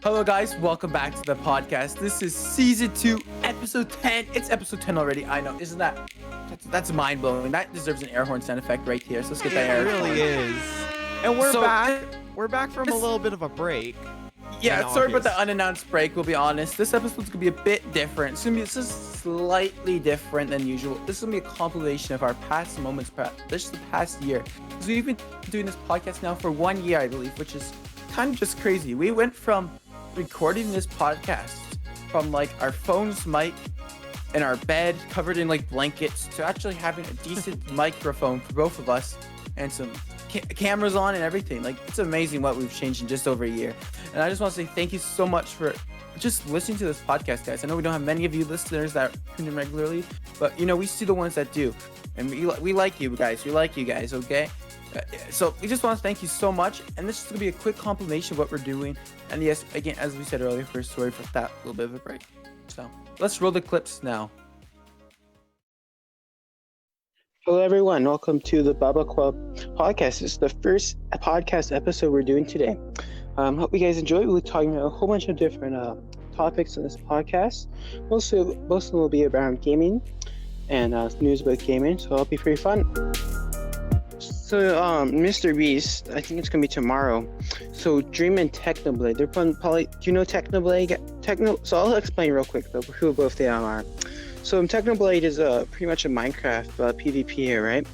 Hello, guys. Welcome back to the podcast. This is season 2, episode 10. It's episode 10 already. I know. Isn't that's mind blowing? That deserves an air horn sound effect right here. So let's get that air horn. It really is. And we're So, back. We're back from a little bit of a break. Yeah, in sorry about the August. unannounced break. We'll be honest. This episode's gonna be a bit different. It's gonna be just slightly different than usual. This is gonna be a compilation of our past moments, just the past year. Because we've been doing this podcast now for 1 year, I believe, which is kind of just crazy. We went from recording this podcast from like our phone's mic in our bed covered in like blankets to actually having a decent microphone for both of us and some cameras on and everything. Like, it's amazing what we've changed in just over a year. And I just want to say thank you so much for just listening to this podcast, guys. I know we don't have many of you listeners that tune in regularly, but you know, we see the ones that do, and we like you guys. We like you guys, okay? So we just want to thank you so much, and this is going to be a quick compilation of what we're doing. And yes, again, as we said earlier, first sorry for that little bit of a break. So let's roll the clips now. Hello, everyone. Welcome to the BBQ Podcast. It's the first podcast episode we're doing today. Hope you guys enjoy. We'll be talking about a whole bunch of different topics in this podcast. Most of them will be around gaming and news about gaming, so it'll be pretty fun. So, Mr. Beast, I think it's gonna be tomorrow. So, Dream and Technoblade, they're probably. Do you know Technoblade? So I'll explain real quick though who both they are. So, Technoblade is pretty much a Minecraft PvP here, right?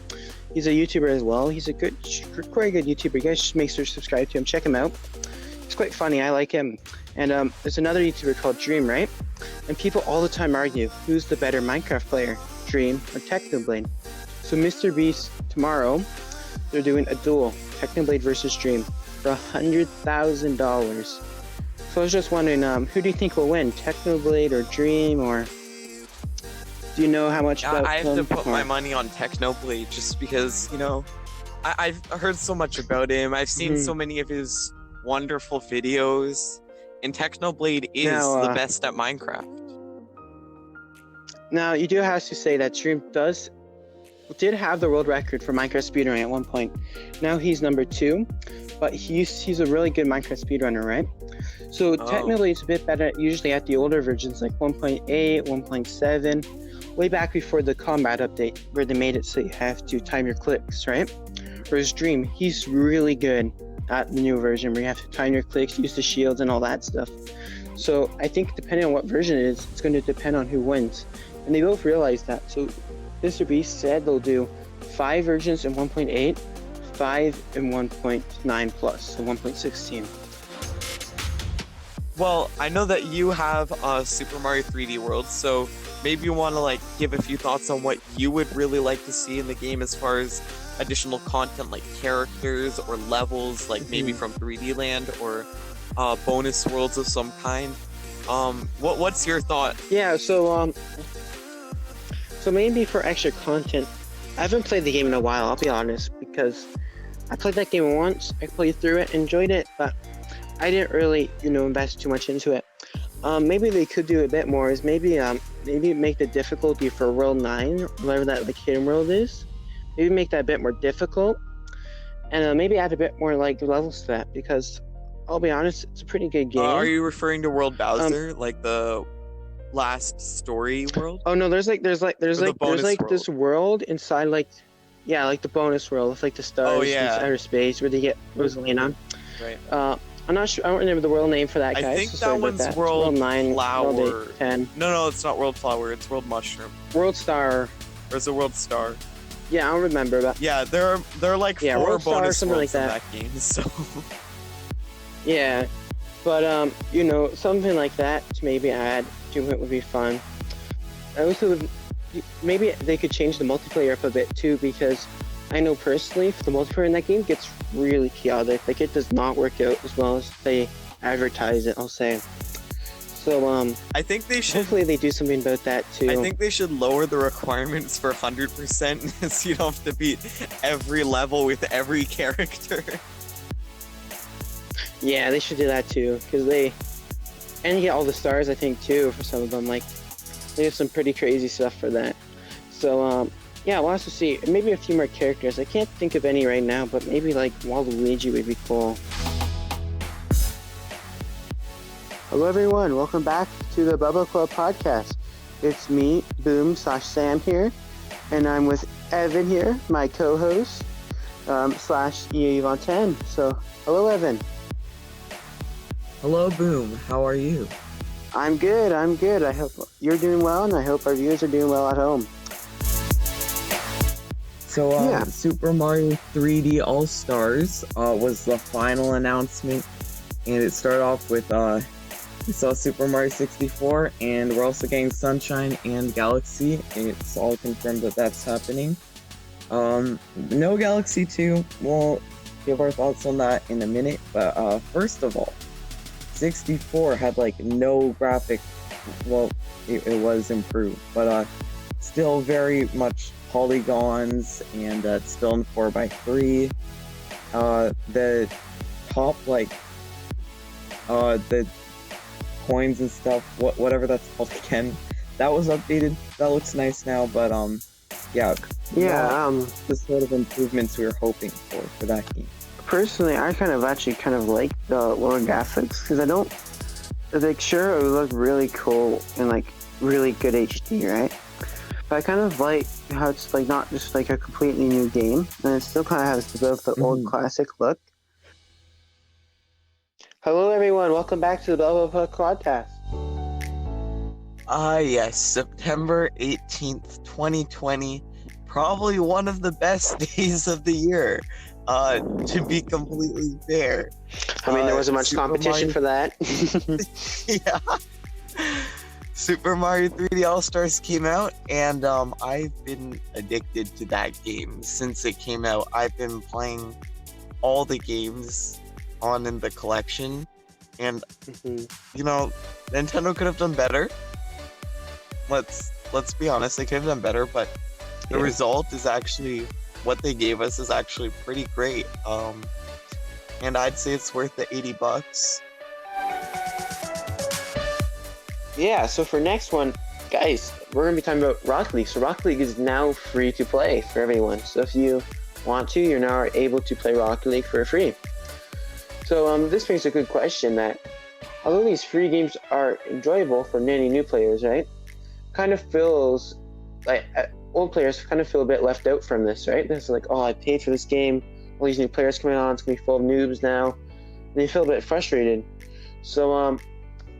He's a YouTuber as well. He's a quite good YouTuber. You guys just make sure to subscribe to him. Check him out. He's quite funny. I like him. And there's another YouTuber called Dream, right? And people all the time argue who's the better Minecraft player, Dream or Technoblade. So, Mr. Beast tomorrow, they're doing a duel, Technoblade versus Dream, for $100,000. So I was just wondering, who do you think will win, Technoblade or Dream, or do you know how much about I have to him? put my money on Technoblade just because, you know, I've heard so much about him. I've seen so many of his wonderful videos, and Technoblade is the best at Minecraft. Now, you do have to say that Dream did have the world record for Minecraft speedrunning at one point. Now he's number 2, but he's a really good Minecraft speedrunner, right? So technically it's a bit better usually at the older versions like 1.8, 1.7, way back before the combat update where they made it so you have to time your clicks, right? Whereas Dream, he's really good at the new version where you have to time your clicks, use the shields and all that stuff. So I think depending on what version it is, it's going to depend on who wins. And they both realize that. So Mr. Beast said they'll do 5 versions in 1.8, 5 in 1.9 plus, so 1.16. Well, I know that you have Super Mario 3D World, so maybe you want to like give a few thoughts on what you would really like to see in the game as far as additional content like characters or levels, like maybe from 3D Land or bonus worlds of some kind. What's your thought? Yeah, so maybe for extra content, I haven't played the game in a while, I'll be honest, because I played that game once, I played through it, enjoyed it, but I didn't really, invest too much into it. Maybe they could do a bit more, is maybe make the difficulty for World 9, whatever that like hidden world is, maybe make that a bit more difficult, and maybe add a bit more like levels to that, because I'll be honest, it's a pretty good game. Are you referring to World Bowser, like the last story world? Oh no, there's this world inside like the bonus world with like the stars in outer space where they get Rosalina. Right. I'm not sure. I don't remember the world name for that, guys. I think so that one's that. World 9, Flower. World 8, 10. No, it's not World Flower. It's World Mushroom. World Star. Or is it World Star? Yeah, I don't remember that. Yeah, there are like 4 World Star, bonus something worlds like in that. that game. So yeah, but something like that to maybe add to it would be fun. I also maybe they could change the multiplayer up a bit too, because I know personally the multiplayer in that game gets really chaotic. Like, it does not work out as well as they advertise it, I'll say. So I think they should. Hopefully they do something about that too. I think they should lower the requirements for 100%, so you don't have to beat every level with every character. Yeah, they should do that too, because you get all the stars, I think, too, for some of them. Like, they have some pretty crazy stuff for that. So yeah, we'll have to see. Maybe a few more characters. I can't think of any right now, but maybe like Waluigi would be cool. Hello, everyone. Welcome back to the Bubba Club Podcast. It's me, Boom/Sam here, and I'm with Evan here, my co-host, / EA Von 10. So, hello, Evan. Hello, Boom. How are you? I'm good. I hope you're doing well, and I hope our viewers are doing well at home. So, Super Mario 3D All-Stars was the final announcement, and it started off with, we saw Super Mario 64, and we're also getting Sunshine and Galaxy. It's all confirmed that that's happening. No Galaxy 2, we'll give our thoughts on that in a minute, but first of all, 64 had no graphic, well, it was improved, but still very much polygons, and it's still in 4x3. The top, the coins and stuff, whatever that's called again, that was updated. That looks nice now, but the sort of improvements we were hoping for that game. Personally, I kind of like the lower graphics because I don't sure it would look really cool in really good HD, right? But I kind of like how it's not just a completely new game, and it still kind of has the old classic look. Hello, everyone. Welcome back to the Bubba Podcast. Yes, September 18th, 2020. Probably one of the best days of the year, to be completely fair. I mean, there wasn't much competition for that. Yeah. Super Mario 3D All-Stars came out, and I've been addicted to that game since it came out. I've been playing all the games in the collection, and Nintendo could have done better. Let's be honest, they could have done better, but the result is actually what they gave us is actually pretty great. And I'd say it's worth the $80. Yeah, so for next one, guys, we're going to be talking about Rocket League. So Rocket League is now free to play for everyone. So if you want to, you're now able to play Rocket League for free. So this brings a good question that although these free games are enjoyable for many new players, right? Kind of feels like old players kind of feel a bit left out from this, right? It's I paid for this game, all these new players coming on, it's going to be full of noobs now. And they feel a bit frustrated. So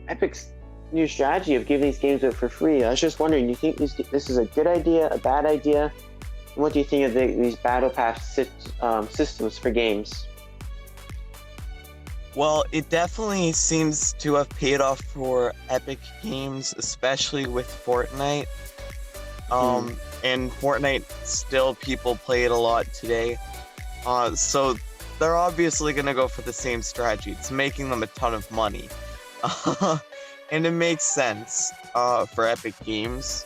Epic's new strategy of giving these games out for free, I was just wondering, do you think this is a good idea, a bad idea? And what do you think of these battle pass systems for games? Well, it definitely seems to have paid off for Epic Games, especially with Fortnite. And Fortnite, still people play it a lot today. So they're obviously going to go for the same strategy. It's making them a ton of money. And it makes sense for Epic Games.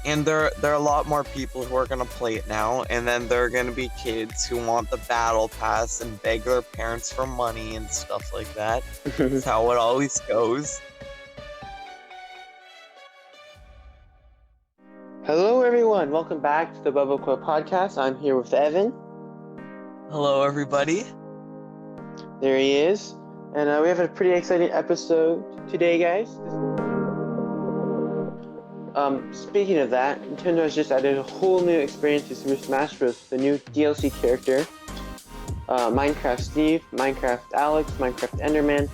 And there are a lot more people who are going to play it now, and then there are going to be kids who want the battle pass and beg their parents for money and stuff like that. That's how it always goes. Hello, everyone. Welcome back to the Bubba Club Podcast. I'm here with Evan. Hello, everybody. There he is. And we have a pretty exciting episode today, guys. Speaking of that, Nintendo has just added a whole new experience to Super Smash Bros. The new DLC character, Minecraft Steve, Minecraft Alex, Minecraft Enderman,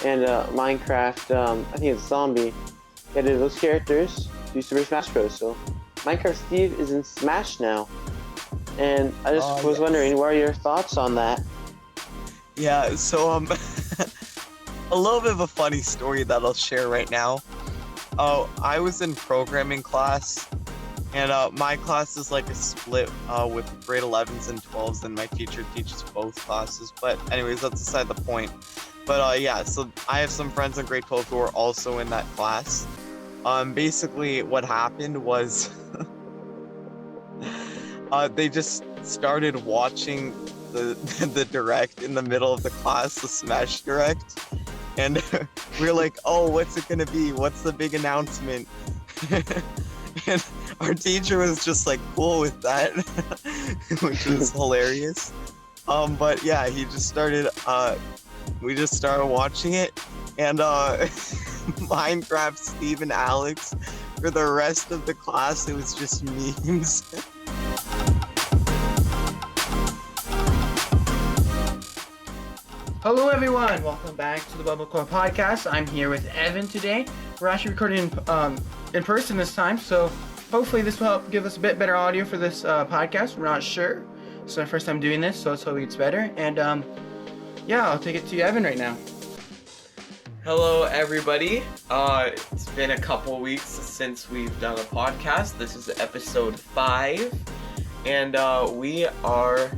and Minecraft, I think it's Zombie. They added those characters to Super Smash Bros. So Minecraft Steve is in Smash now. And I just was wondering, what are your thoughts on that? Yeah, so a little bit of a funny story that I'll share right now. I was in programming class, and my class is a split with grade 11s and 12s, and my teacher teaches both classes. But anyways, that's beside the point. But so I have some friends in grade 12 who are also in that class. Basically what happened was they just started watching the direct in the middle of the class, the Smash Direct. And we're like, oh, what's it gonna be? What's the big announcement? And our teacher was just cool with that, which was hilarious. But yeah, he just started, we just started watching it. and Minecraft Steve and Alex. For the rest of the class, it was just memes. Hello everyone, welcome back to the BBQ Podcast. I'm here with Evan today. We're actually recording in person this time, so hopefully this will help give us a bit better audio for this podcast. We're not sure. It's our first time doing this, so let's hope it gets better. And yeah, I'll take it to you, Evan, right now. Hello everybody, it's been a couple weeks since we've done a podcast. This is episode 5, and we are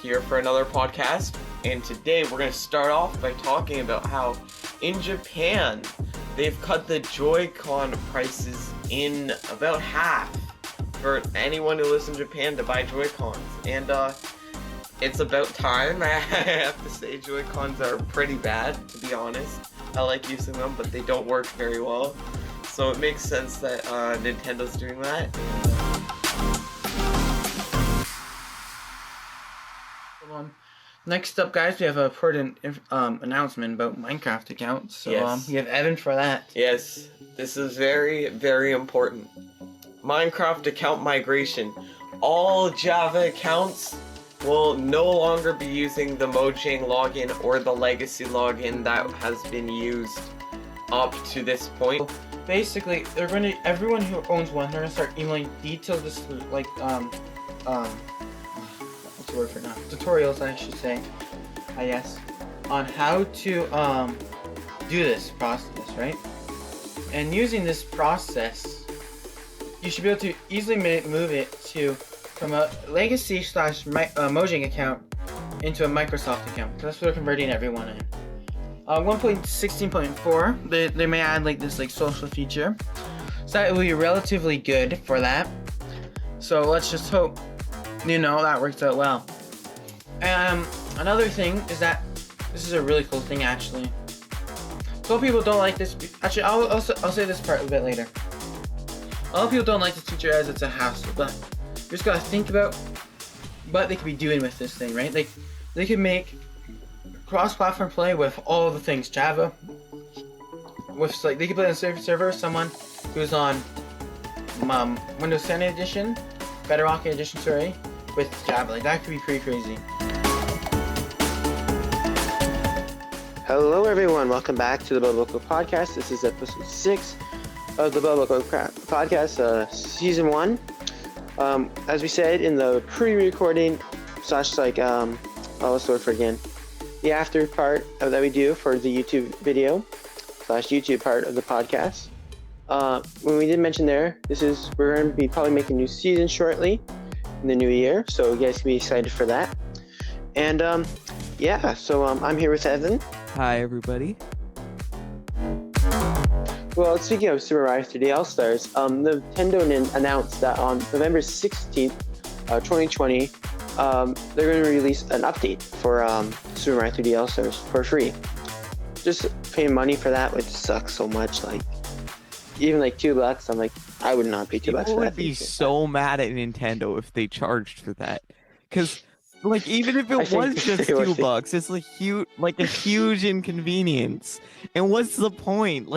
here for another podcast. And today we're going to start off by talking about how in Japan they've cut the Joy-Con prices in about half for anyone who lives in Japan to buy Joy-Cons. And it's about time. I have to say, Joy-Cons are pretty bad, to be honest. I like using them, but they don't work very well. So it makes sense that Nintendo's doing that. Next up, guys, we have an important announcement about Minecraft accounts. So Yes. we have Evan for that. Yes, this is very, very important. Minecraft account migration. All Java accounts will no longer be using the Mojang login or the legacy login that has been used up to this point. Basically, everyone who owns one, they're gonna start emailing detailed, like what's the word for now? Tutorials, I should say. Yes, on how to do this process, right? And using this process, you should be able to easily move it from a legacy / Mojang account into a Microsoft account. So that's what they're converting everyone in. 1.16.4, they may add like this social feature. So that will be relatively good for that. So let's just hope, that works out well. Another thing is that this is a really cool thing actually. Some people don't like this. Actually, I'll say this part a bit later. A lot of people don't like this feature as it's a hassle, but you just gotta think about what they could be doing with this thing, right? They could make cross-platform play with all the things Java. They could play on the server someone who's on Windows 10 edition, Bedrock edition, sorry, with Java. That could be pretty crazy. Hello, everyone. Welcome back to the BBQ Podcast. This is episode 6 of the BBQ Podcast, season 1. As we said in the pre-recording / what's the word for again? The after part that we do for the YouTube video / YouTube part of the podcast. When we did mention there, we're going to be probably making a new season shortly in the new year, so you guys can be excited for that. And I'm here with Evan. Hi, everybody. Well, speaking of Super Mario 3D All-Stars, Nintendo announced that on November 16th, 2020, they're going to release an update for Super Mario 3D All-Stars for free. Just paying money for that would suck so much. Even $2, I'm like, I would not pay $2 for that. People would be so mad at Nintendo if they charged for that. Because, even if it was just $2, it's a huge inconvenience. And what's the point?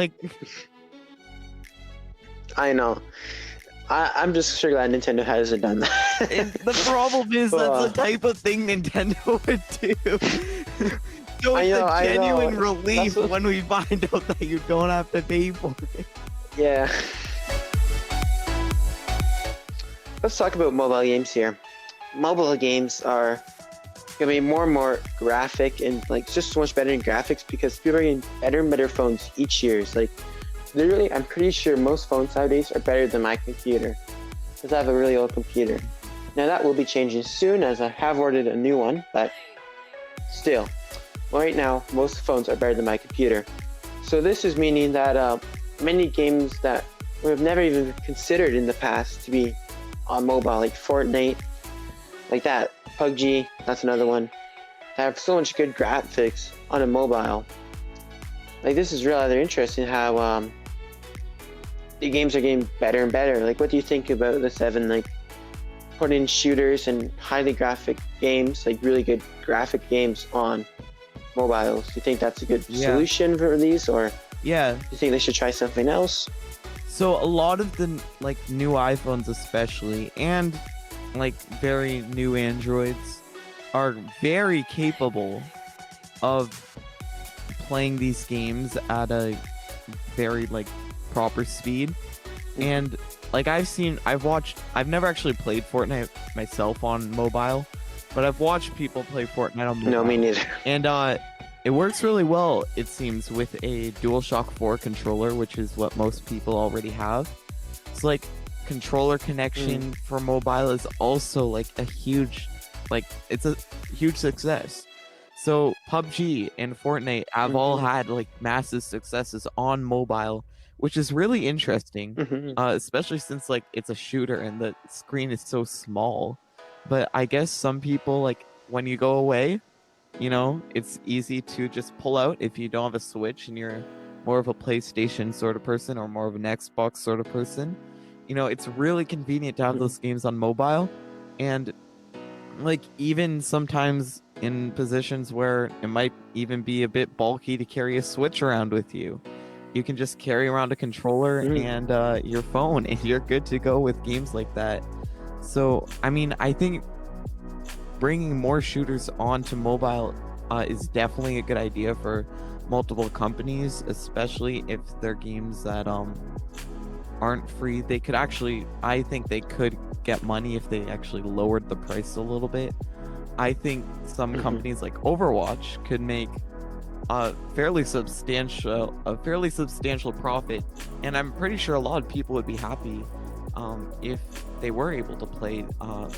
I know. I'm just sure glad Nintendo hasn't done that. The problem is that's the type of thing Nintendo would do. So it's a genuine relief when we find out that you don't have to pay for it. Yeah. Let's talk about mobile games here. Mobile games are going to be more and more graphic and just so much better in graphics because people are getting better and better phones each year. It's literally, I'm pretty sure most phones nowadays are better than my computer because I have a really old computer. Now that will be changing soon as I have ordered a new one, but still, right now most phones are better than my computer. So this is meaning that many games that we have never even considered in the past to be on mobile, like Fortnite, like that, PUBG, that's another one, that have so much good graphics on a mobile. This is rather interesting how the games are getting better and better. What do you think about this, Evan? Putting shooters and highly graphic games, really good graphic games on mobiles. Do you think that's a good Yeah. solution for these, or do Yeah. you think they should try something else? So a lot of the like new iPhones especially and like very new Androids are very capable of playing these games at a very like proper speed. And like I've never actually played Fortnite myself on mobile, but I've watched people play Fortnite on mobile. No, me neither. And it works really well, it seems, with a DualShock 4 controller, which is what most people already have. It's like controller connection for mobile is also like a huge, like it's a huge success. So PUBG and Fortnite have all had like massive successes on mobile, which is really interesting, especially since like it's a shooter and the screen is so small. But I guess some people, like when you go away, you know, it's easy to just pull out if you don't have a Switch and you're more of a PlayStation sort of person or more of an Xbox sort of person. You know, it's really convenient to have those games on mobile. And like even sometimes in positions where it might even be a bit bulky to carry a Switch around with you, you can just carry around a controller and your phone, and you're good to go with games like that. So, I mean, I think bringing more shooters onto mobile is definitely a good idea for multiple companies, especially if they're games that aren't free. They could actually, I think they could get money if they actually lowered the price a little bit. I think some companies like Overwatch could make a fairly substantial profit, and I'm pretty sure a lot of people would be happy if they were able to play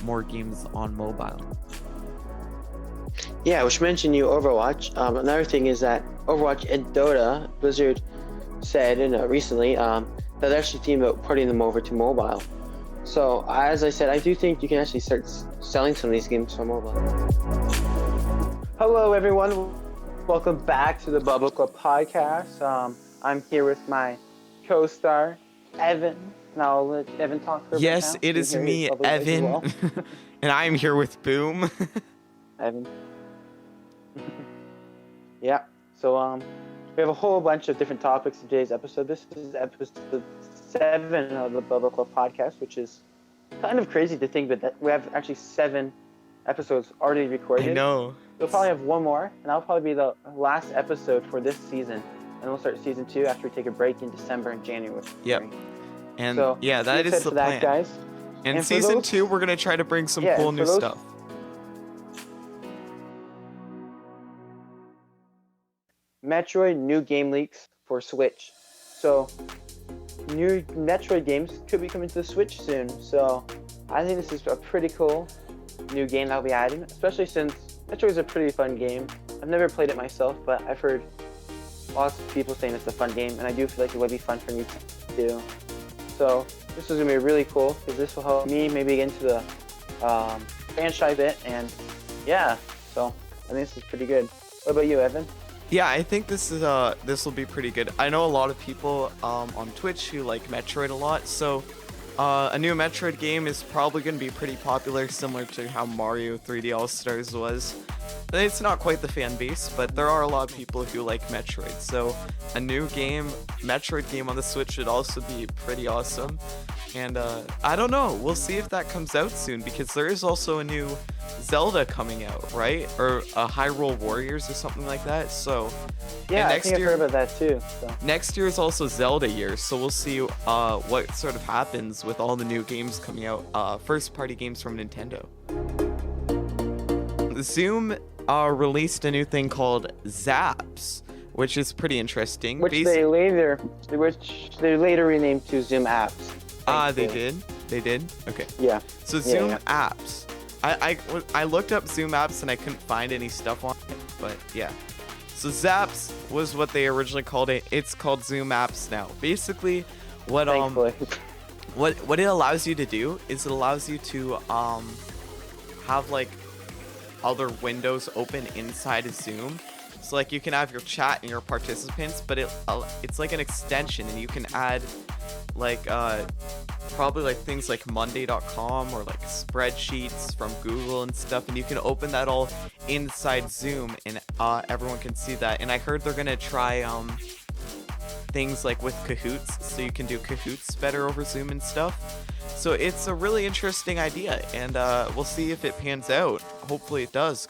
more games on mobile. Yeah, which mentioned you Overwatch. Another thing is that Overwatch and Dota, Blizzard said recently that they're actually thinking about porting them over to mobile. So as I said, I do think you can actually start selling some of these games for mobile. Hello everyone, welcome back to the Bubble Club Podcast. I'm here with my co-star, Evan. And I'll let Evan talk for a bit Yes, now. it is me, Evan, and I am here with Boom. Evan. Yeah, so we have a whole bunch of different topics in today's episode. This is episode 7 of the Bubble Club Podcast, which is kind of crazy to think, but that we have actually 7 episodes already recorded. I know. We'll probably have one more, and that'll probably be the last episode for this season. And we'll start season 2 after we take a break in December and January. Yep. And So, yeah, that is the plan. that, guys. And And for season those- 2, we're gonna try to bring some Yeah, cool and new for those- stuff. Metroid new game leaks for Switch. So, new Metroid games could be coming to the Switch soon. So, I think this is a pretty cool new game that will be adding, especially since Metroid is a pretty fun game. I've never played it myself, but I've heard lots of people saying it's a fun game, and I do feel like it would be fun for me to do. So, this is going to be really cool, because this will help me maybe get into the franchise bit, and yeah, so I think this is pretty good. What about you, Evan? Yeah, I think this will be pretty good. I know a lot of people on Twitch who like Metroid a lot, so a new Metroid game is probably going to be pretty popular, similar to how Mario 3D All-Stars was. It's not quite the fan base, but there are a lot of people who like Metroid, so a new Metroid game on the Switch should also be pretty awesome. And I don't know, we'll see if that comes out soon, because there is also a new Zelda coming out, right? Or a Hyrule Warriors or something like that. So Yeah, I next think year, I've heard about that too. So. next year is also Zelda year, so we'll see what sort of happens with all the new games coming out, first party games from Nintendo. Zoom released a new thing called Zaps, which is pretty interesting. Which they later renamed to Zoom Apps. They did? Okay. Yeah. So Zoom Apps. I looked up Zoom Apps and I couldn't find any stuff on it, but yeah. So Zaps was what they originally called it. It's called Zoom Apps now. Basically, what it allows you to do is it allows you to have like other windows open inside of Zoom. So like you can have your chat and your participants, but it's like an extension, and you can add like probably like things like Monday.com or like spreadsheets from Google and stuff, and you can open that all inside Zoom, and everyone can see that. And I heard they're gonna try things like with Kahoots, so you can do Kahoots better over Zoom and stuff. So it's a really interesting idea, and we'll see if it pans out. Hopefully it does.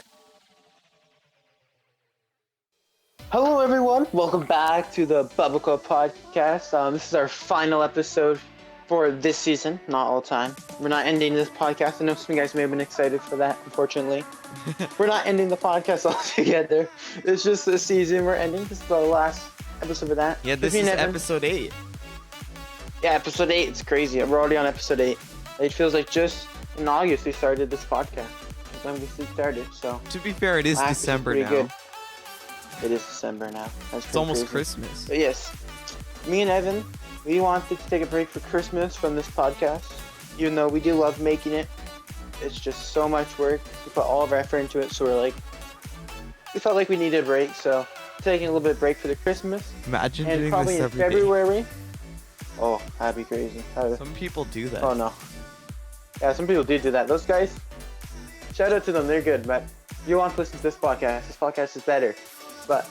Hello, everyone. Welcome back to the BBQ Podcast. This is our final episode for this season, not all time. We're not ending this podcast. I know some of you guys may have been excited for that, unfortunately. We're not ending the podcast altogether. It's just this season we're ending. This is the last episode of that. Yeah, this is episode 8. Yeah, episode 8. It's crazy. We're already on episode 8. It feels like just in August we started this podcast. When we started, so. To be fair, it is December now. Good. It is December now. It's almost crazy. Christmas. But yes, me and Evan, we wanted to take a break for Christmas from this podcast. Even though we do love making it, it's just so much work. We put all of our effort into it, so we felt like we needed a break. So taking a little bit of break for the Christmas. Imagine and doing probably this in every day. February. Oh, that'd be crazy. Some people do that. Oh no. Yeah, some people do that. Those guys, shout out to them. They're good, but you want to listen to this podcast. This podcast is better. But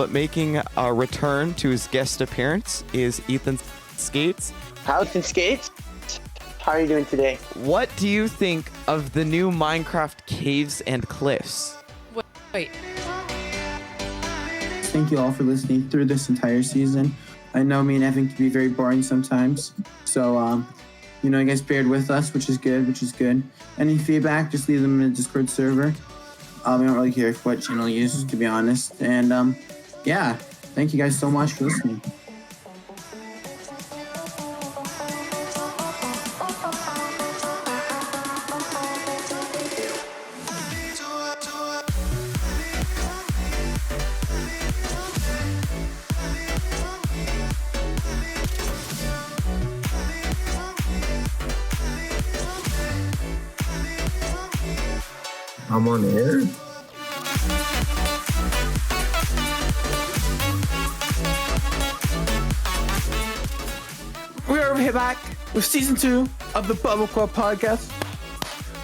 making a return to his guest appearance is Ethan Skates. Ethan Skates, how are you doing today? What do you think of the new Minecraft caves and cliffs? Wait. Thank you all for listening through this entire season. I know me and Evan can be very boring sometimes, so you guys bared with us, which is good. Any feedback, just leave them in the Discord server. We don't really care what channel you use, to be honest. And yeah, thank you guys so much for listening. I'm on air. We are here back with season 2 of the BBQ Podcast.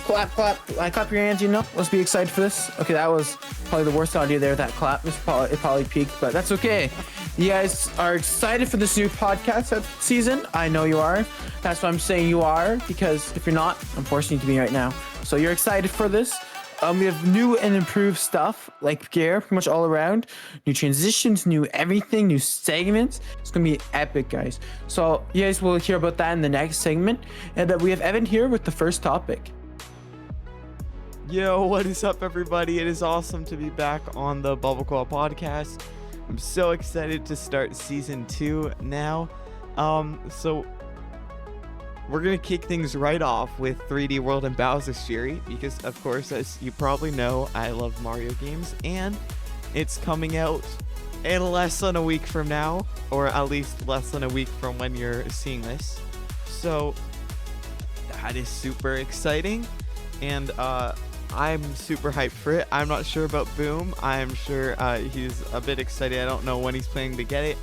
Clap. Clap your hands, Let's be excited for this. Okay, that was probably the worst audio there, that clap. It probably peaked, but that's okay. You guys are excited for this new podcast season. I know you are. That's why I'm saying you are, because if you're not, I'm forcing you to be right now. So you're excited for this. We have new and improved stuff, like gear, pretty much all around. New transitions, new everything, new segments. It's going to be epic, guys. So you guys will hear about that in the next segment. And we have Evan here with the first topic. Yo, what is up, everybody? It is awesome to be back on the BBQ Podcast. I'm so excited to start season 2 now. So we're going to kick things right off with 3D World and Bowser's Fury because, of course, as you probably know, I love Mario games, and it's coming out in less than a week from now, or at least less than a week from when you're seeing this. So that is super exciting, and I'm super hyped for it. I'm not sure about Boom. I'm sure he's a bit excited. I don't know when he's planning to get it.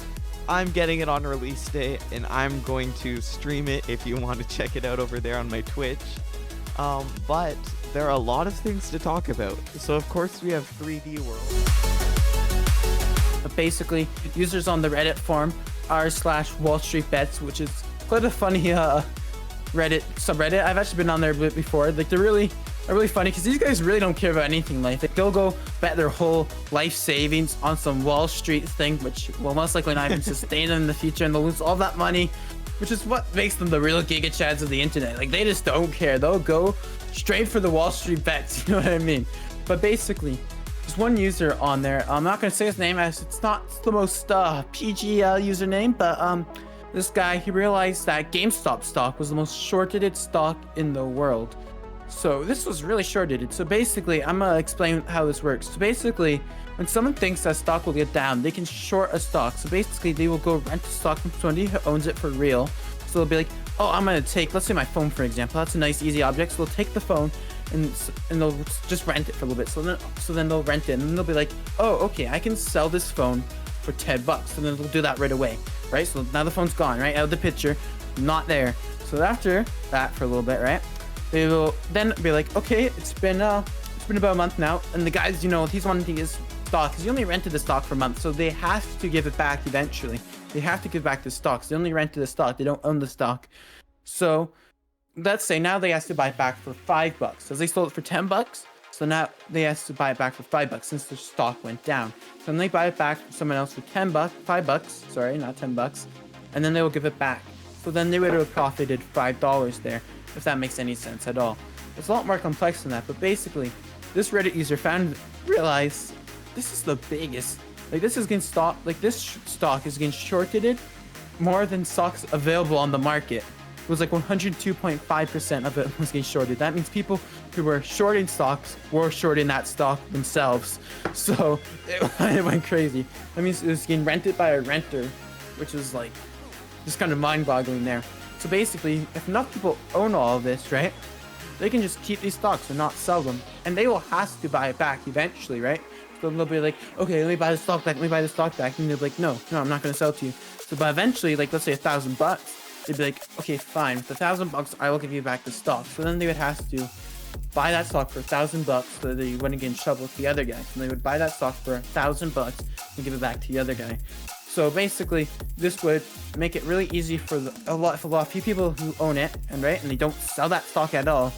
I'm getting it on release day, and I'm going to stream it if you want to check it out over there on my Twitch. But there are a lot of things to talk about. So of course we have 3D World. Basically, users on the Reddit forum r/Wall Street Bets, which is quite a funny Reddit subreddit. I've actually been on there a bit before. Like they're really funny because these guys really don't care about anything in life. Like they'll go bet their whole life savings on some Wall Street thing, which will most likely not even sustain them in the future, and they'll lose all that money, which is what makes them the real Giga Chads of the internet. Like they just don't care. They'll go straight for the Wall Street bets. You know what I mean? But basically, there's one user on there. I'm not gonna say his name as it's not the most PG username, but this guy, he realized that GameStop stock was the most shorted stock in the world. So this was really shorted. So basically, I'm gonna explain how this works. So basically, when someone thinks that stock will get down, they can short a stock. So basically, they will go rent a stock from somebody who owns it for real. So they'll be like, oh, I'm gonna take, let's say my phone, for example. That's a nice, easy object. So they'll take the phone and they'll just rent it for a little bit. So then they'll rent it, and then they'll be like, oh, okay, I can sell this phone for $10. So then they'll do that right away, right? So now the phone's gone, right, out of the picture, not there. So after that, for a little bit, right, they will then be like, okay, it's been about a month now, and the guys, he's wanting his stock because he only rented the stock for a month, so they have to give it back eventually. They have to give back the stock. So they only rented the stock. They don't own the stock. So let's say now they have to buy it back for $5. So they sold it for $10. So now they have to buy it back for $5 since the stock went down. So then they buy it back from someone else for $5. Sorry, not $10. And then they will give it back. So then they would have profited $5 there, if that makes any sense at all. It's a lot more complex than that, but basically, this Reddit user realized this is the biggest. Like, this is getting stock. Like, this stock is getting shorted more than stocks available on the market. It was like 102.5% of it was getting shorted. That means people who were shorting stocks were shorting that stock themselves. So it went crazy. That means it was getting rented by a renter, which is like just kind of mind-boggling there. So basically, if enough people own all of this, right, they can just keep these stocks and not sell them, and they will have to buy it back eventually, right? So they'll be like, okay, let me buy the stock back, and they'll be like, no, I'm not going to sell it to you. So, but eventually, like, let's say $1,000, they'd be like, okay, fine, with $1,000, I will give you back the stock. So then they would have to buy that stock for $1,000 so that they wouldn't get in trouble with the other guy. And they would buy that stock for $1,000 and give it back to the other guy. So basically, this would make it really easy for a lot of few people who own it, and they don't sell that stock at all.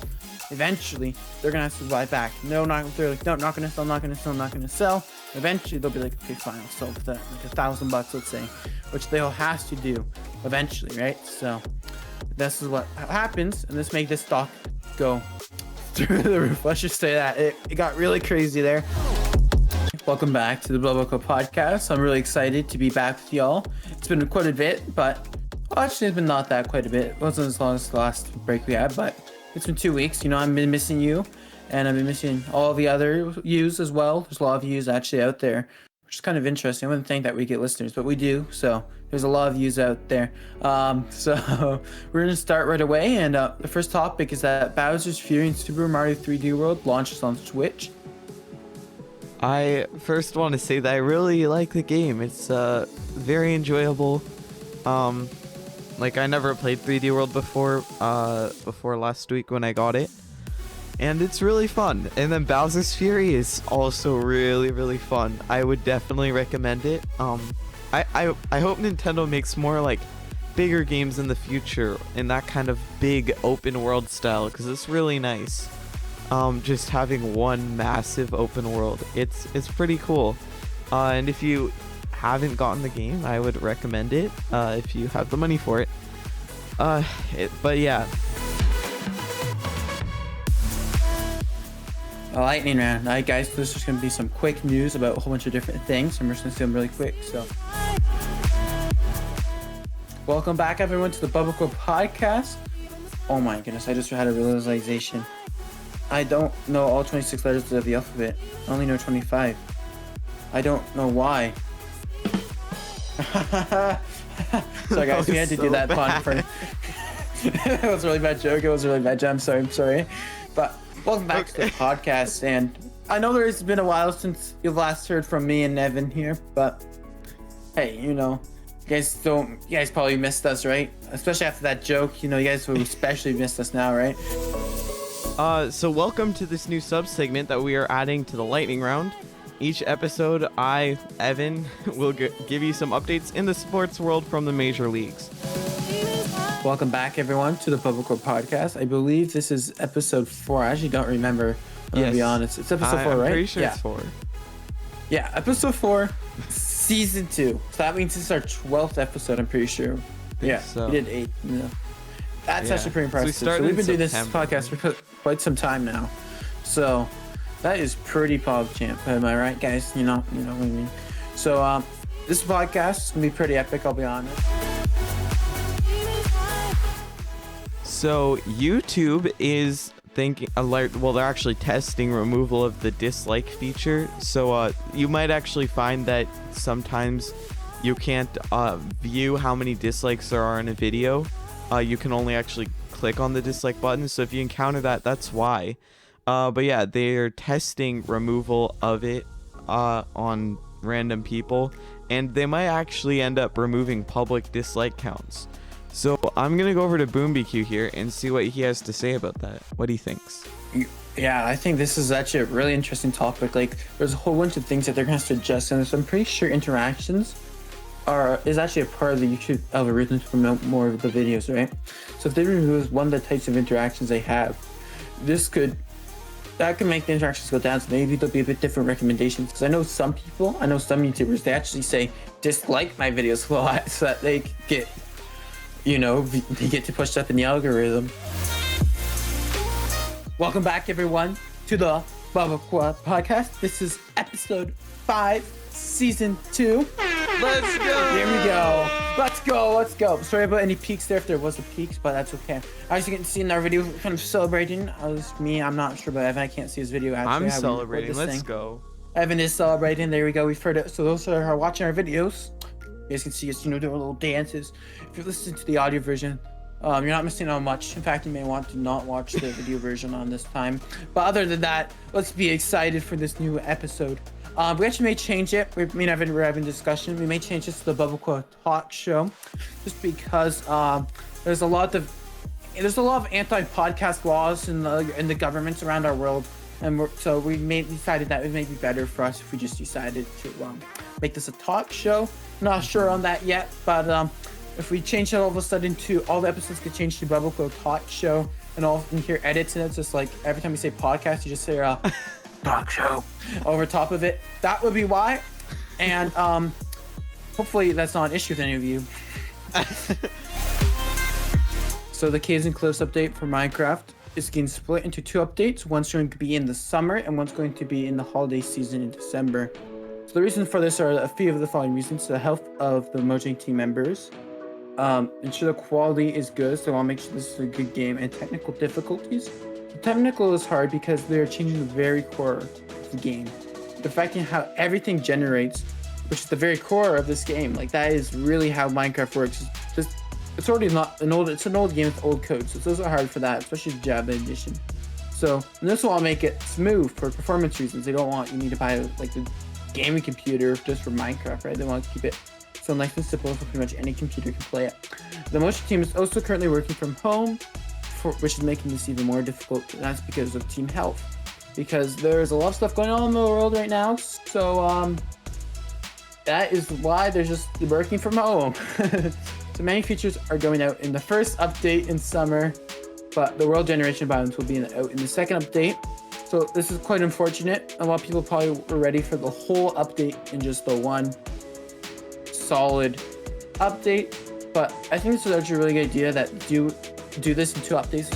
Eventually, they're gonna have to buy back. They're like, no, not gonna sell. Eventually, they'll be like, okay, fine, I'll sell for like $1,000, let's say, which they'll have to do eventually, right? So this is what happens, and this made this stock go through the roof. Let's just say that it got really crazy there. Welcome back to the BBQ Podcast. I'm really excited to be back with y'all. It's been quite a bit, but actually it's been not that quite a bit. It wasn't as long as the last break we had, but it's been 2 weeks. I've been missing you, and I've been missing all the other yous as well. There's a lot of yous actually out there, which is kind of interesting. I wouldn't think that we get listeners, but we do. So there's a lot of yous out there. So we're going to start right away, and the first topic is that Bowser's Fury in Super Mario 3D World launches on Switch. I first want to say that I really like the game. It's very enjoyable. I never played 3D World before last week when I got it, and it's really fun. And then Bowser's Fury is also really, really fun. I would definitely recommend it. I hope Nintendo makes more bigger games in the future in that kind of big open world style, because it's really nice. Just having one massive open world, it's pretty cool. And if you haven't gotten the game, I would recommend it if you have the money for it. But yeah. A lightning round. Alright guys, this is just going to be some quick news about a whole bunch of different things. I'm just going to say them really quick. So welcome back everyone to the BBQ Podcast. Oh my goodness, I just had a realization. I don't know all 26 letters of the alphabet. I only know 25. I don't know why. Sorry guys, we had to do that pun for... It was a really bad joke. It was a really bad joke. I'm sorry. But welcome back to the podcast. And I know there's been a while since you last heard from me and Evan here. But hey, you guys probably missed us, right? Especially after that joke. You guys will especially missed us now, right? So welcome to this new sub-segment that we are adding to the lightning round. Each episode, I, Evan, will give you some updates in the sports world from the major leagues. Welcome back, everyone, to the BBQ Podcast. I believe this is episode 4. I actually don't remember. I'm gonna be honest. It's episode 4, right? I'm pretty sure it's 4. Yeah, episode 4, season 2. So that means it's our 12th episode, I'm pretty sure. Yeah, so. We did 8. That's actually pretty impressive. So we've been doing this podcast for quite some time now. So that is pretty pog champ. Am I right, guys? You know what I mean? So this podcast is gonna be pretty epic, I'll be honest. So YouTube is thinking, they're actually testing removal of the dislike feature. So you might actually find that sometimes you can't view how many dislikes there are in a video. You can only actually click on the dislike button. So if you encounter that, that's why. But yeah, they're testing removal of it on random people, and they might actually end up removing public dislike counts. So I'm gonna go over to BBQ here and see what he has to say about that. What he thinks. Yeah, I think this is actually a really interesting topic. Like, there's a whole bunch of things that they're going to suggest, and I'm pretty sure interactions is actually a part of the YouTube algorithm to promote more of the videos, right? So if they remove one of the types of interactions they have, that could make the interactions go down. So maybe there'll be a bit different recommendations. Because I know some YouTubers, they actually say dislike my videos a lot so that they get, they get to push up in the algorithm. Welcome back, everyone, to the BBQ Podcast. This is episode 5, season 2. Let's go. There we go. Let's go. Sorry about any peaks there if there was a peaks, but that's okay. As you can see in our video, we're kind of celebrating. I'm not sure, but Evan, I can't see his video. Actually, I'm celebrating. Let's go. Evan is celebrating. There we go. We've heard it. So those who are watching our videos, you guys can see us, doing little dances. If you're listening to the audio version, you're not missing out much. In fact, you may want to not watch the video version on this time. But other than that, let's be excited for this new episode. We actually may change it. Me and Evan were having discussion. We may change this to the BBQ Talk Show, just because there's a lot of anti-podcast laws in the governments around our world, and so we decided that it may be better for us if we just decided to make this a talk show. Not sure on that yet, but if we change it all of a sudden to all the episodes could change to BBQ Talk Show, and all you hear edits, and it's just like every time we say podcast, you just say talk show over top of it. That would be why, and hopefully that's not an issue with any of you. So the Caves and Cliffs update for Minecraft is getting split into 2 updates. One's going to be in the summer and one's going to be in the holiday season in December. So the reasons for this are a few of the following reasons: the health of the Mojang team members, ensure the quality is good, so I'll make sure this is a good game, and technical difficulties. The technical is hard because they're changing the very core of the game. They're affecting how everything generates, which is the very core of this game. Like, that is really how Minecraft works. It's already not an old game with old code, so it's also hard for that, especially the Java edition. So, and this will make it smooth for performance reasons. They don't want you need to buy like the gaming computer just for Minecraft, right? They want to keep it so nice and simple so pretty much any computer can play it. The Motion team is also currently working from home, which is making this even more difficult, and that's because of team health. Because there's a lot of stuff going on in the world right now, so that is why they're just working from home. So many features are going out in the first update in summer, but the world generation biomes will be out in the second update. So this is quite unfortunate. A lot of people probably were ready for the whole update in just the one solid update, but I think this is actually a really good idea that do this in 2 updates.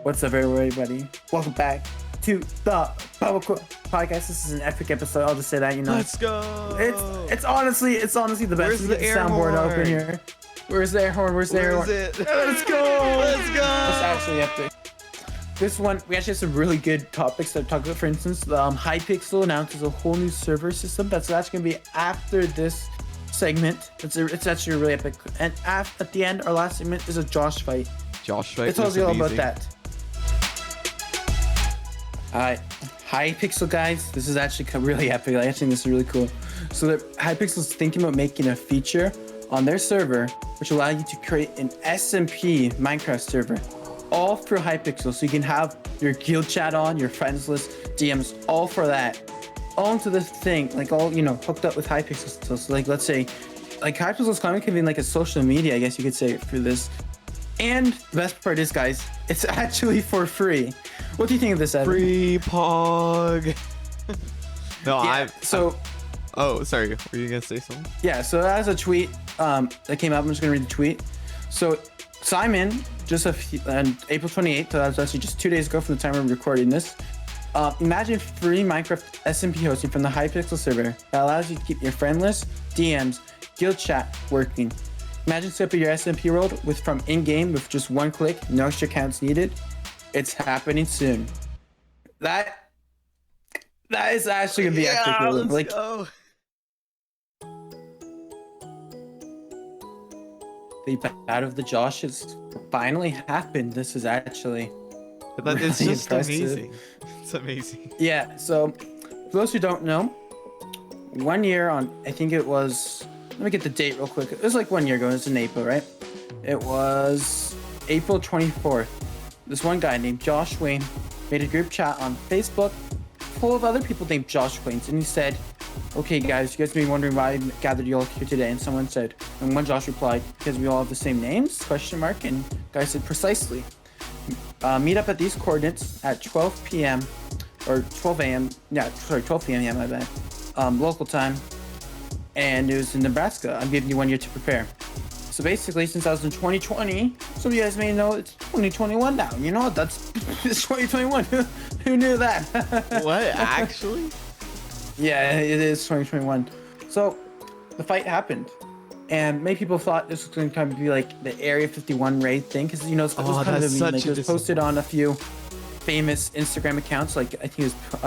What's up, everybody? Welcome back to the BBQ Podcast. This is an epic episode. I'll just say that, Let's go. It's honestly the best. Where's the air soundboard horn? open here? Where's the air horn? Where's the air horn? Where is it? Let's go! Let's go! It's actually epic. This one, we actually have some really good topics that talk about. For instance, Hypixel announces a whole new server system that's actually going to be after this segment. It's actually really epic. And at the end, our last segment is a Josh fight. Josh fight. It tells you all about that. Hypixel, guys, this is actually really epic. I think this is really cool. So Hypixel's thinking about making a feature on their server which will allow you to create an SMP Minecraft server, all through Hypixel. So you can have your guild chat on, your friends list, DMs, all for that. All into this thing, like all, hooked up with Hypixel. So like, let's say, like Hypixel's kind of giving like a social media, I guess you could say, for this. And the best part is, guys, it's actually for free. What do you think of this, Evan? Free Pog. No, Yeah, Oh, sorry. Were you gonna say something? Yeah, so that was a tweet that came up. I'm just gonna read the tweet. So Simon, just on April 28th, so that was actually just 2 days ago from the time we're recording this. Imagine free Minecraft SMP hosting from the Hypixel server that allows you to keep your friend list, DMs, guild chat working. Imagine setting up your SMP world from in-game with just one click, no extra accounts needed. It's happening soon. That is actually gonna be epic. Let's go. The battle of the Josh has finally happened. This is actually That it's really just impressive. amazing. It's amazing. Yeah, so for those who don't know, 1 year on, I think it was, let me get the date real quick. It was like 1 year ago. It was in April, right? It was April 24th. This one guy named Josh Wayne made a group chat on Facebook full of other people named Josh Waynes, and he said, okay guys, you guys may be wondering why I gathered you all here today. And someone said, and one Josh replied, because we all have the same names, question mark, and guy said, precisely. Meet up at these coordinates at 12 p.m. or 12 a.m. Yeah, sorry, 12 p.m. Yeah, my bad. Local time. And it was in Nebraska. I'm giving you 1 year to prepare. So basically, since I was in 2020, some of you guys may know it's 2021 now. You know, it's 2021. Who knew that? What? Actually? Yeah, it is 2021. So the fight happened. And many people thought this was going to kind of be like the Area 51 raid thing, because you know it was kind of a meme. Like, it was posted on a few famous Instagram accounts. Like I think it was,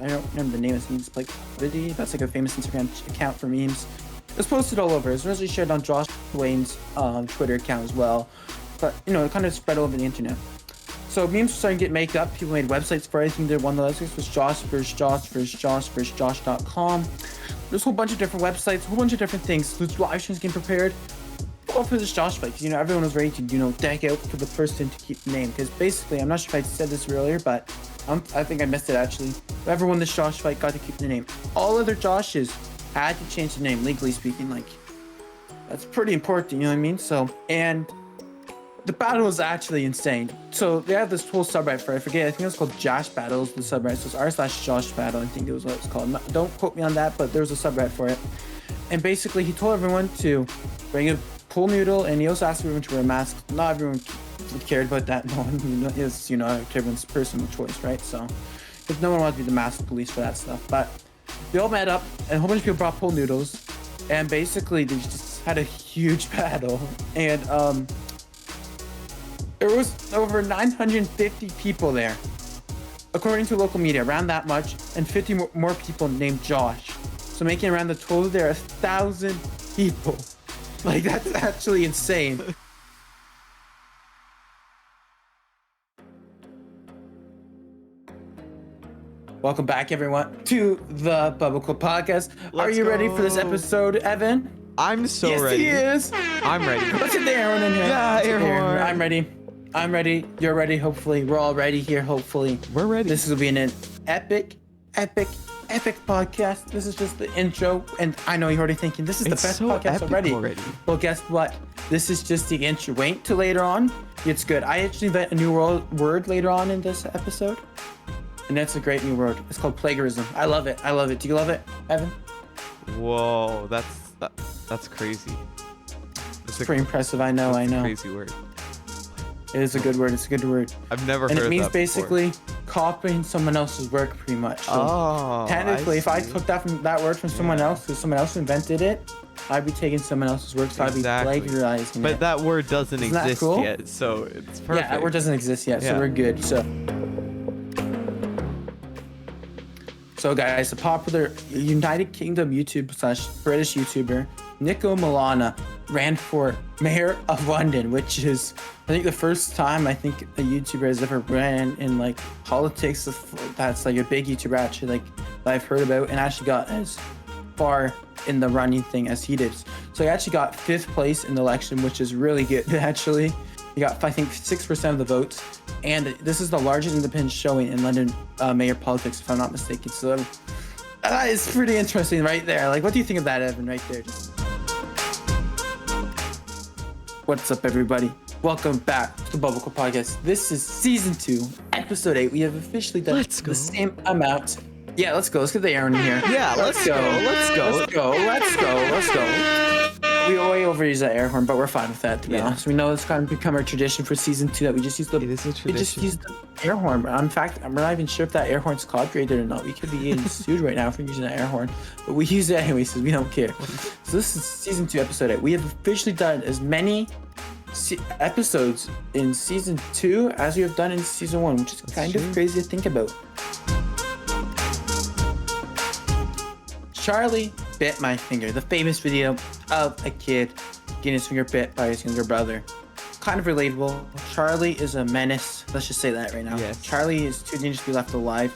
I don't remember the name. I think it's like Liddy. That's like a famous Instagram account for memes. It was posted all over. It was originally shared on Josh Wayne's Twitter account as well, but you know it kind of spread all over the internet. So memes were starting to get made up. People made websites for it. I think one of the websites was Josh versus Josh versus Josh versus Josh.com. There's a whole bunch of different websites, a whole bunch of different things. There's live streams getting prepared. All for this Josh fight, because you know everyone was ready to deck out for the person to keep the name. Because basically, I'm not sure if I said this earlier, but I think I missed it actually. Whoever won this Josh fight got to keep the name. All other Joshes had to change the name, legally speaking. Like that's pretty important, you know what I mean? So, and the battle was actually insane. So they have this whole subreddit for it. I forget. I think it was called Josh Battles. The subreddit. So it's r/Josh Battle. I think it was what it's called. Don't quote me on that, but there was a subreddit for it. And basically, he told everyone to bring a pool noodle, and he also asked everyone to wear a mask. Not everyone cared about that. No one is, everyone's personal choice, right? So, because no one wanted to be the mask police for that stuff. But they all met up, and a whole bunch of people brought pool noodles, and basically they just had a huge battle. And there was over 950 people there, according to local media, around that much, and 50 more people named Josh. So making around the total there 1,000 people. Like that's actually insane. Welcome back, everyone, to the BBQ Podcast. Are you ready for this episode, Evan? I'm so yes, ready. Yes, he is. I'm ready. Let's get the air horn in here. Yeah, air horn. I'm ready. I'm ready. You're ready, hopefully. We're all ready here, hopefully. We're ready. This will be an epic podcast. This is just the intro, and I know you're already thinking this is the best podcast already. Well, guess what? This is just the intro. Wait till later on. It's good. I actually invent a new word later on in this episode, and that's a great new word. It's called plagiarism. I love it. I love it. Do you love it, Evan? Whoa, that's crazy. It's pretty impressive. I know. A crazy word. It is a good word. It's a good word. I've never heard and of that. And it means before. basically copying someone else's work, pretty much. So technically, if I took that word from someone else, because someone else invented it, I'd be taking someone else's work, so I'd be plagiarizing it. But that word doesn't Isn't exist cool? yet, so it's perfect. Yeah, that word doesn't exist yet, so we're good. So guys, the popular United Kingdom YouTube/British YouTuber Nico Milana ran for mayor of London, which is, I think, the first time a YouTuber has ever ran in like politics. That's like a big YouTuber actually, like that I've heard about, and actually got as far in the running thing as he did. So he actually got 5th place in the election, which is really good actually. He got, I think, 6% of the votes, and this is the largest independent showing in London mayor politics, if I'm not mistaken. So that is pretty interesting right there. Like, what do you think of that, Evan, right there? What's up, everybody? Welcome back to the BBQ Podcast. This is season 2, episode 8. We have officially done the same amount. Yeah, let's go. Let's get the air in here. Yeah, let's go. We way overuse that air horn, but we're fine with that, to be honest. We know it's kind of become our tradition for season 2 that we just use the air horn. But in fact, I'm not even sure if that air horn's copyrighted or not. We could be getting sued right now for using that air horn, but we use it anyway, so we don't care. So this is season 2, episode 8. We have officially done as many episodes in season 2 as we have done in season 1, which is kind of crazy to think about. Charlie bit my finger. The famous video of a kid getting his finger bit by his younger brother. Kind of relatable. Charlie is a menace Let's just say that right now. Yes. Charlie is too dangerous to be left alive.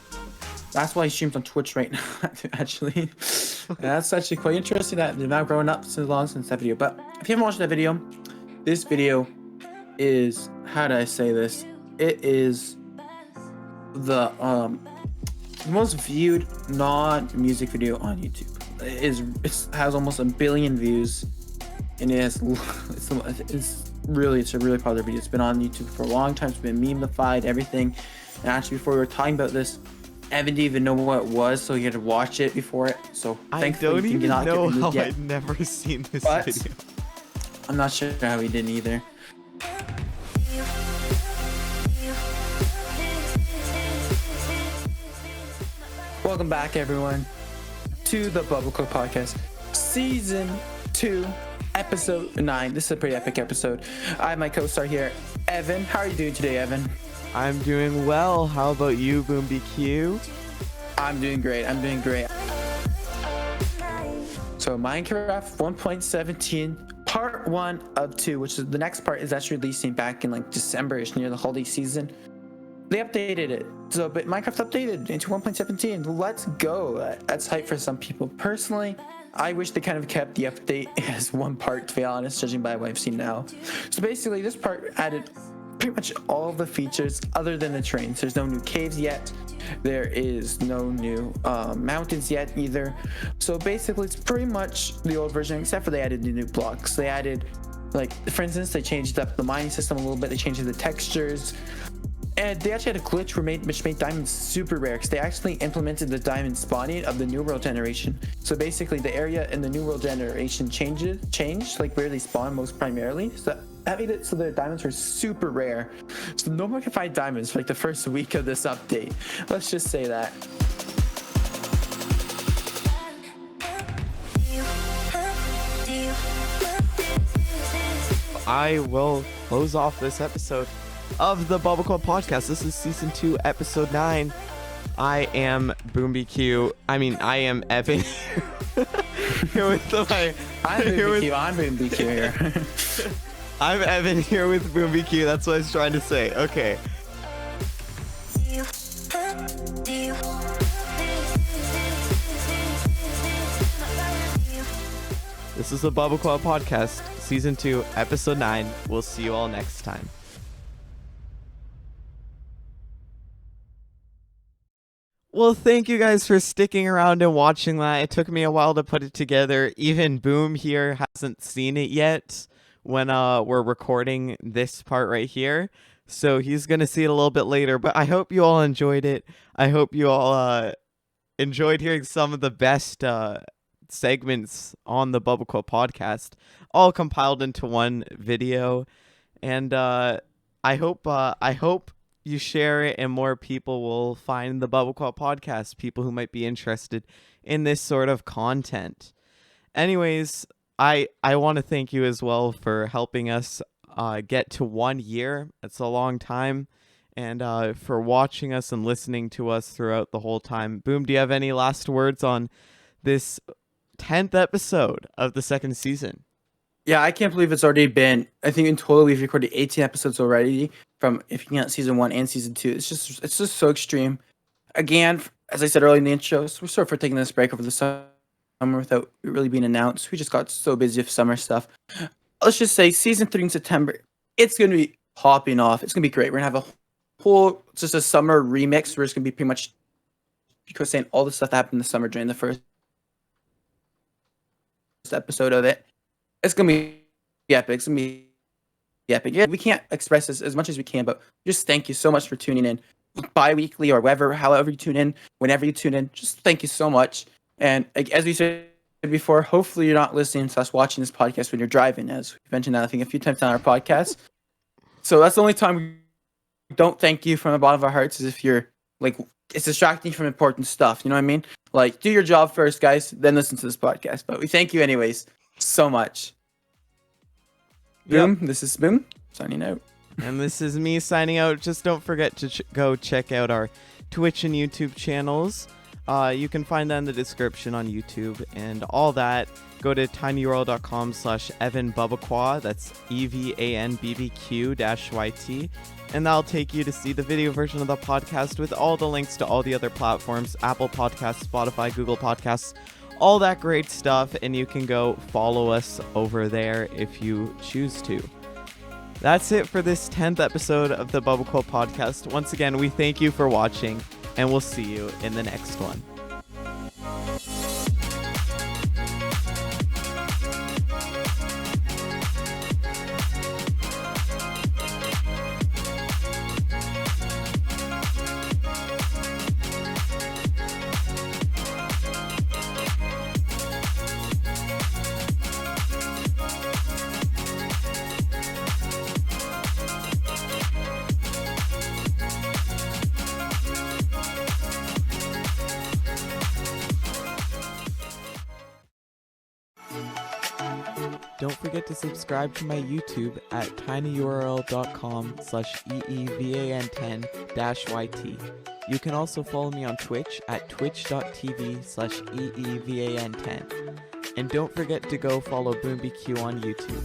That's why he streams on Twitch right now, actually. And that's actually quite interesting that they've now grown up so long since that video. But if you haven't watched that video, this video is, how do I say this? It is the most viewed non-music video on YouTube. It has almost 1 billion views, and it's a really popular video. It's been on YouTube for a long time. It's been memeified, everything. And actually, before we were talking about this, Evan didn't even know what it was, so he had to watch it before it. So I don't even know how I'd never seen this video. I'm not sure how he didn't either. Welcome back, everyone, to the BBQ Podcast, Season 2, Episode 9. This is a pretty epic episode. I have my co-star here, Evan. How are you doing today, Evan? I'm doing well. How about you, Boom BQ? I'm doing great. So Minecraft 1.17, part 1 of 2, which is the next part is actually releasing back in like December-ish, near the holiday season. They updated it. So but Minecraft updated into 1.17. Let's go. That's hype for some people. Personally, I wish they kind of kept the update as one part, to be honest, judging by what I've seen now. So basically, this part added pretty much all of the features other than the trains. There's no new caves yet. There is no new mountains yet either. So basically, it's pretty much the old version, except for they added new blocks. They added, like, for instance, they changed up the mining system a little bit. They changed the textures. And they actually had a glitch which made diamonds super rare, because they actually implemented the diamond spawning of the New World generation. So basically, the area in the New World generation changed, like where they spawn most primarily. So that made it so the diamonds were super rare. So no one can find diamonds for like the first week of this update. Let's just say that. I will close off this episode of the BBQ Podcast. This is Season 2, Episode 9. I am Boom BQ. I am Evan. Here with I'm Boom BQ here. I'm Evan here with Boom BQ. That's what I was trying to say. Okay. This is the BBQ Podcast, Season 2, Episode 9. We'll see you all next time. Well, thank you guys for sticking around and watching that. It took me a while to put it together. Even Boom here hasn't seen it yet when we're recording this part right here. So he's going to see it a little bit later. But I hope you all enjoyed it. I hope you all enjoyed hearing some of the best segments on the BBQ Podcast, all compiled into one video. And I hope you share it and more people will find the BBQ Podcast, people who might be interested in this sort of content. Anyways, I want to thank you as well for helping us get to 1 year. It's a long time. And for watching us and listening to us throughout the whole time. Boom, do you have any last words on this 10th episode of the second season? Yeah, I can't believe it's already been, I think in total we've recorded 18 episodes already, from, if you count Season 1 and Season 2. It's just so extreme. Again, as I said earlier in the intro, so we're sorry for taking this break over the summer without it really being announced. We just got so busy with summer stuff. Let's just say Season 3 in September, it's going to be popping off. It's going to be great. We're going to have a whole, just a summer remix where it's going to be pretty much, because saying all the stuff that happened in the summer during the first episode of it. It's going to be epic. It's going to be epic. Yeah, we can't express this as much as we can, but just thank you so much for tuning in bi-weekly or however you tune in, whenever you tune in. Just thank you so much. And as we said before, hopefully you're not listening to us watching this podcast when you're driving, as we've mentioned that I think a few times on our podcast. So that's the only time we don't thank you from the bottom of our hearts, is if you're like, it's distracting you from important stuff. You know what I mean? Like, do your job first, guys, then listen to this podcast. But we thank you anyways so much. Boom. Yep. This is Boom signing out. And this is me signing out. Just don't forget to go check out our Twitch and YouTube channels. You can find that in the description on YouTube and all that. Go to tinyurl.com/EvanBubbaQua, that's EVANBBQ-YT, and that'll take you to see the video version of the podcast with all the links to all the other platforms, Apple Podcasts, Spotify, Google Podcasts, all that great stuff, and you can go follow us over there if you choose to. That's it for this 10th episode of the BBQ Podcast. Once again, we thank you for watching, and we'll see you in the next one. Don't forget to subscribe to my YouTube at tinyurl.com/EEVAN10-YT. You can also follow me on Twitch at twitch.tv/EEVAN10. And don't forget to go follow BBQ on YouTube.